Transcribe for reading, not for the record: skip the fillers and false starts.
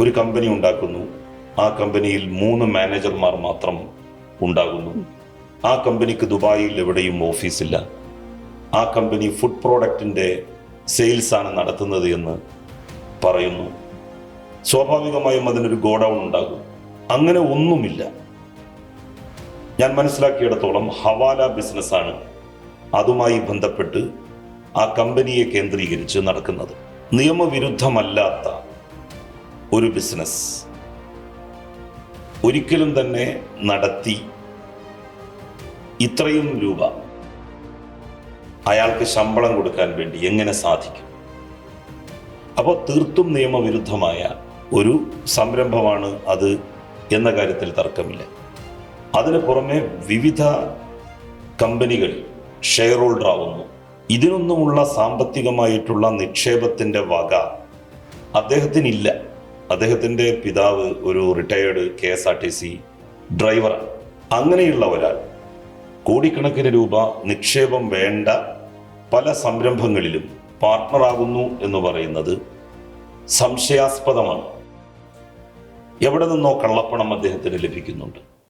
ഒരു കമ്പനി ഉണ്ടാക്കുന്നു. ആ കമ്പനിയിൽ 3 മാനേജർമാർ മാത്രം ഉണ്ടാകുന്നു. ആ കമ്പനിക്ക് ദുബായിൽ എവിടെയും ഓഫീസില്ല. ആ കമ്പനി ഫുഡ് പ്രോഡക്റ്റിൻ്റെ സെയിൽസാണ് നടത്തുന്നത് എന്ന് പറയുന്നു. സ്വാഭാവികമായും അതിനൊരു ഗോഡൗൺ ഉണ്ടാകും. അങ്ങനെ ഒന്നുമില്ല. ഞാൻ മനസ്സിലാക്കിയിടത്തോളം ഹവാല ബിസിനസ്സാണ് അതുമായി ബന്ധപ്പെട്ട് ആ കമ്പനിയെ കേന്ദ്രീകരിച്ച് നടക്കുന്നത്. നിയമവിരുദ്ധമല്ലാത്ത ഒരു ബിസിനസ് ഒരിക്കലും തന്നെ നടത്തി ഇത്രയും രൂപ അയാൾക്ക് ശമ്പളം കൊടുക്കാൻ വേണ്ടി എങ്ങനെ സാധിക്കും? അപ്പോൾ തീർത്തും നിയമവിരുദ്ധമായ ഒരു സംരംഭമാണ് അത് എന്ന കാര്യത്തിൽ തർക്കമില്ല. അതിന് പുറമെ വിവിധ കമ്പനികൾ ഷെയർ ഹോൾഡർ ആവുന്നു. ഇതിനൊന്നുമുള്ള സാമ്പത്തികമായിട്ടുള്ള നിക്ഷേപത്തിൻ്റെ വക അദ്ദേഹത്തിനില്ല. അദ്ദേഹത്തിൻ്റെ പിതാവ് ഒരു റിട്ടയേർഡ് KSRTC ഡ്രൈവറാണ്. അങ്ങനെയുള്ള ഒരാൾ കോടിക്കണക്കിന് രൂപ നിക്ഷേപം വേണ്ട പല സംരംഭങ്ങളിലും പാർട്ട്ണറാകുന്നു എന്ന് പറയുന്നത് സംശയാസ്പദമാണ്. എവിടെ നിന്നോ കള്ളപ്പണം അദ്ദേഹത്തിന് ലഭിക്കുന്നുണ്ട്.